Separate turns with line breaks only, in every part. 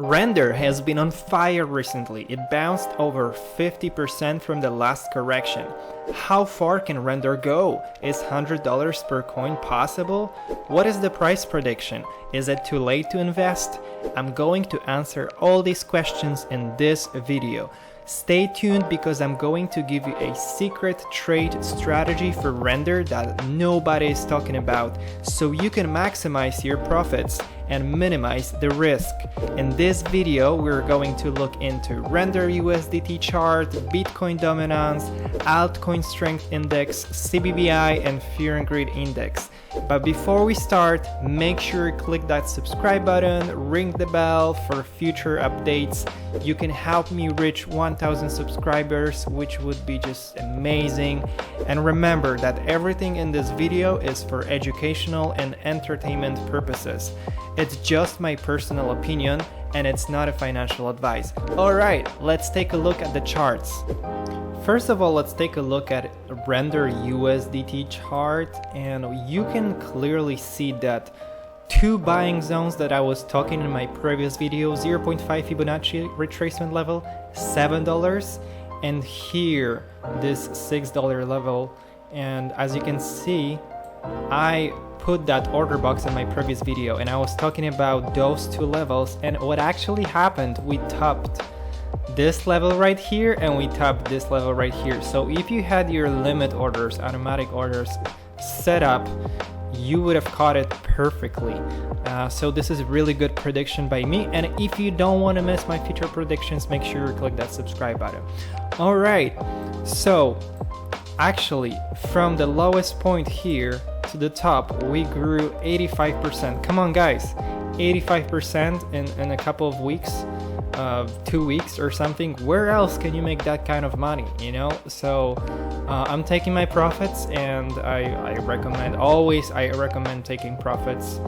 Render has been on fire recently. It bounced over 50% from the last correction. How far can Render go? Is $100 per coin possible? What is the price prediction? Is it too late to invest? I'm going to answer all these questions in this video. Stay tuned because I'm going to give you a secret trade strategy for Render that nobody is talking about, so you can maximize your profits and minimize the risk. In this video, we're going to look into Render USDT chart, Bitcoin dominance, altcoin strength index, CBBI, and fear and greed index. But before we start, make sure you click that subscribe button, ring the bell for future updates. You can help me reach 1,000 subscribers, which would be just amazing. And remember that everything in this video is for educational and entertainment purposes. It's just my personal opinion and it's not a financial advice. Alright, let's take a look at the charts. First of all, let's take a look at Render USDT chart, and you can clearly see that two buying zones that I was talking in my previous video, 0.5 Fibonacci retracement level, $7, and here this $6 level. And as you can see, I put that order box in my previous video and I was talking about those two levels, and what actually happened, we topped this level right here and we topped this level right here. So if you had your limit orders, automatic orders set up, you would have caught it perfectly. So this is a really good prediction by me, and if you don't want to miss my future predictions, make sure you click that subscribe button. Alright, so actually from the lowest point here to the top, we grew 85%. Come on guys, 85% in a couple of weeks, 2 weeks or something. Where else can you make that kind of money, you know? So I'm taking my profits, and I recommend taking profits.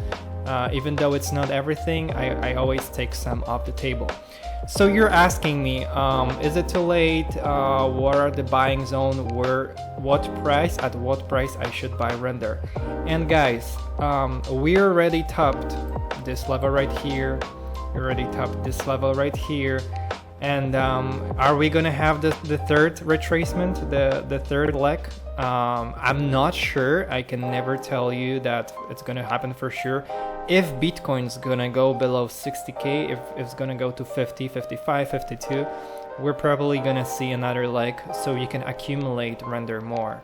Even though it's not everything, I always take some off the table. So you're asking me, is it too late? What are the buying zone? What price I should buy Render? And guys, we already topped this level right here. We already topped this level right here. And are we gonna have the third retracement, the third leg? I'm not sure. I can never tell you that it's gonna happen for sure. If Bitcoin's gonna go below 60k, if it's gonna go to 50, 55, 52, we're probably gonna see another leg, so you can accumulate Render more.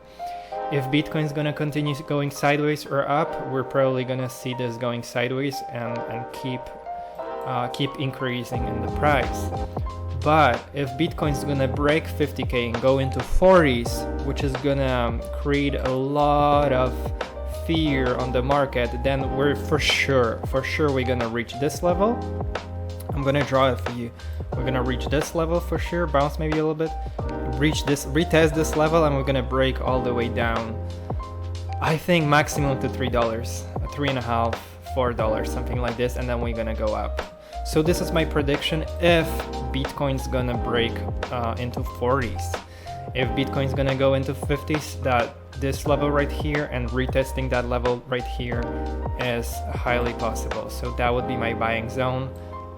If Bitcoin's gonna continue going sideways or up, we're probably gonna see this going sideways and keep increasing in the price. But if Bitcoin's gonna break 50k and go into 40s, which is gonna create a lot of fear on the market, then we're for sure we're gonna reach this level. I'm gonna draw it for you. We're gonna reach this level for sure, bounce maybe a little bit, retest this level, and we're gonna break all the way down. I think maximum to $3, $3.50, $4, something like this, and then we're gonna go up. So this is my prediction if Bitcoin's gonna break into 40s. If Bitcoin's gonna go into 50s, that this level right here and retesting that level right here is highly possible. So that would be my buying zone.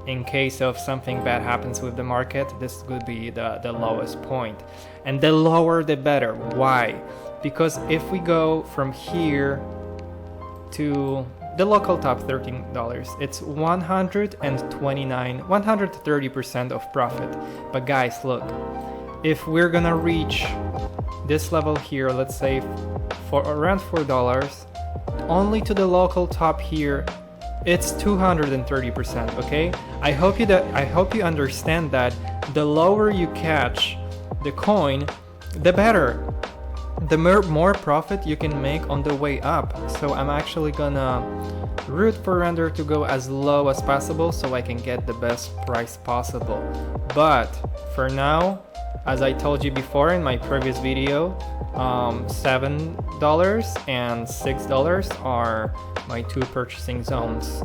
In case of something bad happens with the market, this would be the lowest point. And the lower the better. Why? Because if we go from here to the local top, $13, it's 130% of profit. But guys, look, if we're gonna reach this level here, let's say for around $4, only to the local top here, it's 230%. Okay, I hope you understand that the lower you catch the coin, the better, the more profit you can make on the way up. So I'm actually gonna root for Render to go as low as possible so I can get the best price possible. But for now, as I told you before in my previous video, $7 and $6 are my two purchasing zones,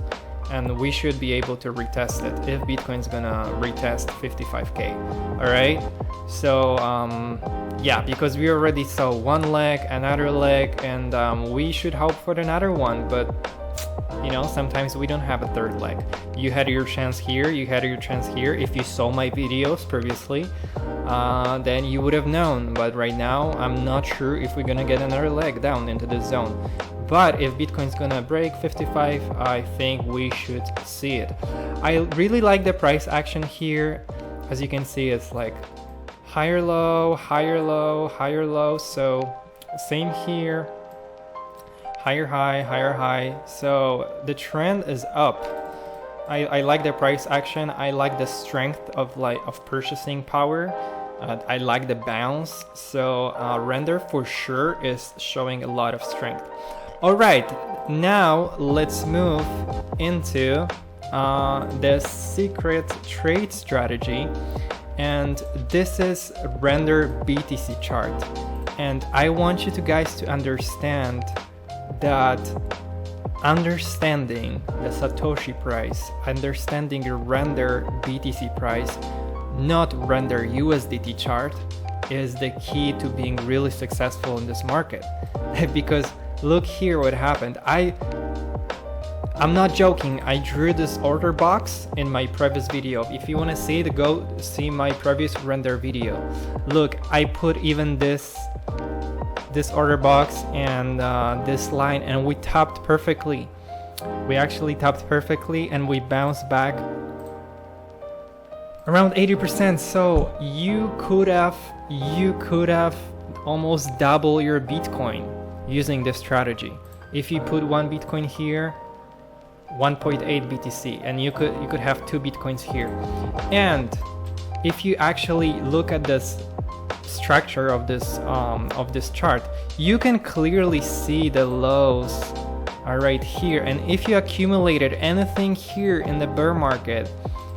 and we should be able to retest it if Bitcoin's gonna retest 55k. Alright, so yeah, because we already saw one leg, another leg, and we should hope for another one. But You know, sometimes we don't have a third leg. You had your chance here, you had your chance here. If you saw my videos previously, then you would have known. But right now, I'm not sure if we're gonna get another leg down into this zone. But if Bitcoin's gonna break 55, I think we should see it. I really like the price action here. As you can see, it's like higher low, higher low, higher low. So same here, higher high, higher high. So the trend is up. I like the price action. I like the strength of purchasing power. I like the bounce. So Render for sure is showing a lot of strength. All right, now let's move into the secret trade strategy, and this is Render BTC chart. And I want you guys to understand that understanding the Satoshi price, understanding your Render BTC price, not Render USDT chart, is the key to being really successful in this market. Because look here what happened. I'm not joking, I drew this order box in my previous video. If you want to see it, go see my previous Render video. Look, I put even this order box and this line, and we tapped perfectly. We actually tapped perfectly and we bounced back around 80%. So you could have almost double your Bitcoin using this strategy. If you put one Bitcoin here, 1.8 BTC, and you could have 2 Bitcoins here. And if you actually look at this structure of this chart, you can clearly see the lows are right here. And if you accumulated anything here in the bear market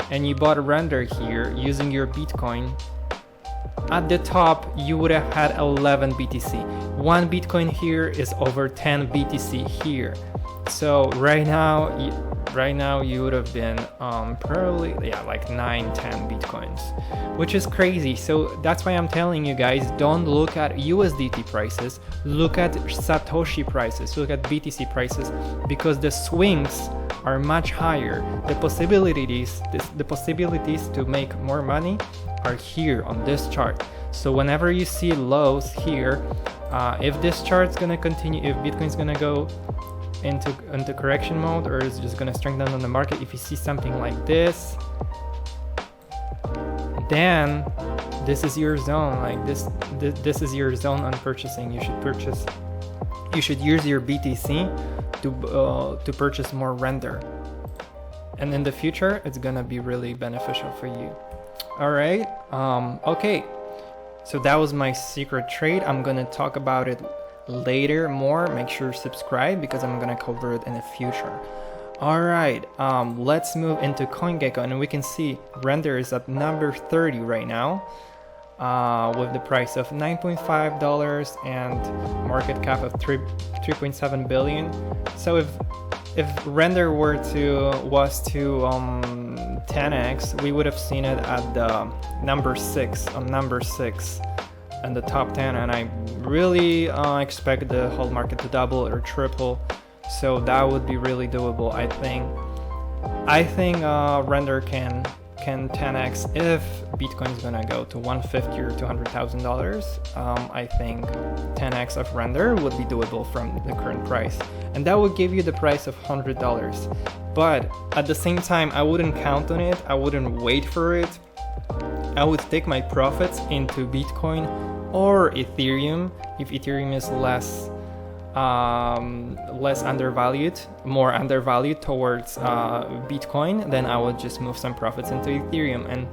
and you bought a Render here using your Bitcoin, at the top you would have had 11 BTC. One Bitcoin here is over 10 BTC here. So right now you would have been probably like 9-10 Bitcoins, which is crazy. So that's why I'm telling you guys, don't look at USDT prices, look at Satoshi prices, look at BTC prices, because the swings are much higher. The possibilities to make more money are here on this chart. So whenever you see lows here, if this chart's gonna continue, if Bitcoin's gonna go into correction mode, or is just gonna strengthen on the market, if you see something like this, then this is your zone. Like this is your zone on purchasing. You should use your BTC to purchase more Render, and in the future it's gonna be really beneficial for you. All right, okay, so that was my secret trade. I'm gonna talk about it later more. Make sure to subscribe because I'm gonna cover it in the future. All right, let's move into CoinGecko, and we can see Render is at number 30 right now, with the price of $9.5 and market cap of 3.7 billion. So if Render was to 10x, we would have seen it at the number 6 and the top 10, and I really expect the whole market to double or triple, so that would be really doable. I think Render can 10x if Bitcoin is gonna go to $150 or $200,000. I think 10x of Render would be doable from the current price, and that would give you the price of $100. But at the same time, I wouldn't count on it. I wouldn't wait for it. I would take my profits into Bitcoin or Ethereum. If Ethereum is less undervalued, more undervalued towards Bitcoin, then I would just move some profits into Ethereum. And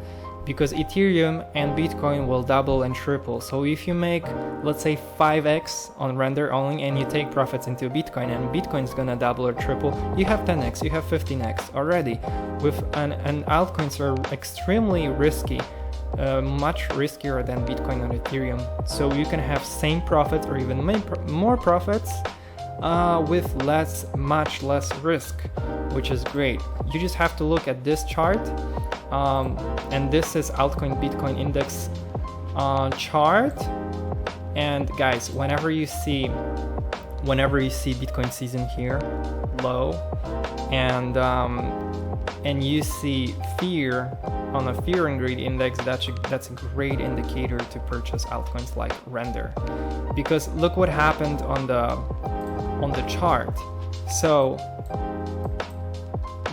because Ethereum and Bitcoin will double and triple, so if you make, let's say, 5x on Render only, and you take profits into Bitcoin, and Bitcoin's gonna double or triple, you have 10x, you have 15x already. And altcoins are extremely risky, much riskier than Bitcoin and Ethereum. So you can have same profits or even more profits with much less risk, which is great. You just have to look at this chart, and this is altcoin Bitcoin index chart. And guys, whenever you see Bitcoin season here, low, and you see fear on a fear and greed index, that's a great indicator to purchase altcoins like Render. Because look what happened on the chart. So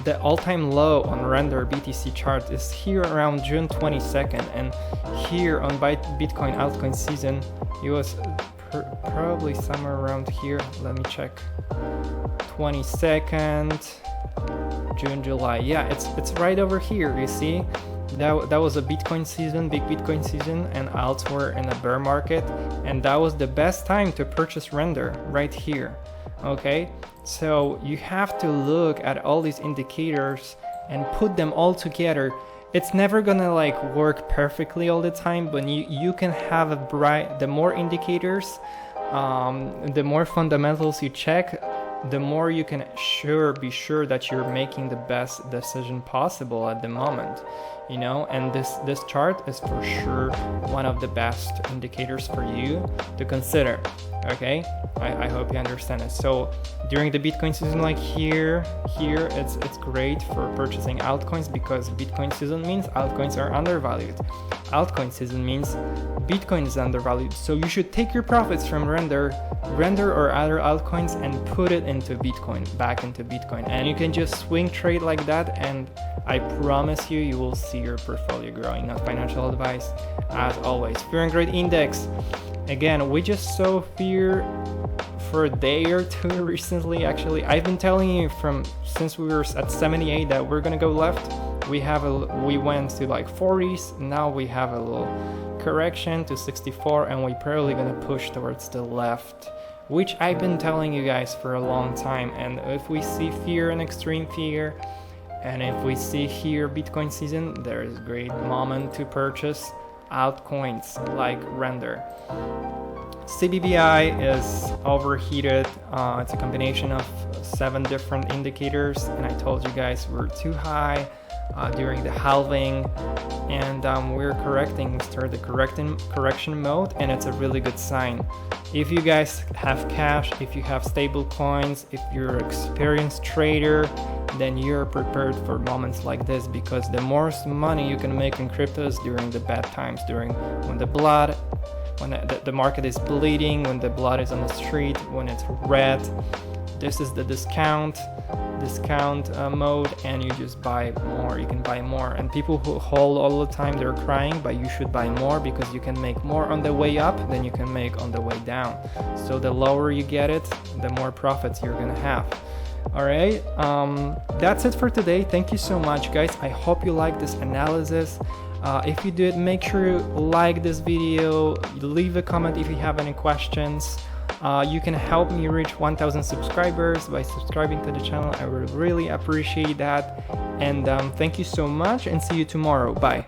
the all-time low on Render BTC chart is here around June 22nd, and here on Bitcoin altcoin season it was probably somewhere around here. Let me check. 22nd June, July. Yeah, it's right over here. You see, that was a Bitcoin season, big Bitcoin season, and alts were in a bear market, and that was the best time to purchase Render, right here. Okay, so you have to look at all these indicators and put them all together. It's never gonna like work perfectly all the time, but you can have the more indicators, the more fundamentals you check, the more you can be sure that you're making the best decision possible at the moment, you know. And this chart is for sure one of the best indicators for you to consider. Okay, I hope you understand it. So during the Bitcoin season, like here it's great for purchasing altcoins, because Bitcoin season means altcoins are undervalued. Altcoin season means Bitcoin is undervalued. So you should take your profits from Render or other altcoins and put it into Bitcoin, back into Bitcoin. And you can just swing trade like that, and I promise you will see your portfolio growing. Not financial advice, as always. Fear and greed index. Again, we just saw fear for a day or two recently. Actually, I've been telling you since we were at 78 that we're gonna go left. We went to like 40s. Now we have a little correction to 64, and we're probably gonna push towards the left, which I've been telling you guys for a long time. And if we see fear and extreme fear, and if we see here Bitcoin season, there is a great moment to purchase altcoins like Render. CBBI is overheated. It's a combination of 7 different indicators, and I told you guys we're too high during the halving, and we're correcting. We started the correction mode, and it's a really good sign. If you guys have cash, if you have stable coins, if you're an experienced trader, then you're prepared for moments like this, because the more money you can make in cryptos during the bad times, when the market is bleeding, when the blood is on the street, when it's red, this is the discount mode, and you just buy more. You can buy more, and people who hold all the time, they're crying, but you should buy more, because you can make more on the way up than you can make on the way down. So the lower you get it, the more profits you're gonna have. All right, that's it for today. Thank you so much, guys. I hope you like this analysis. If you did, make sure you like this video, leave a comment if you have any questions. You can help me reach 1,000 subscribers by subscribing to the channel. I would really appreciate that. And thank you so much, and see you tomorrow. Bye.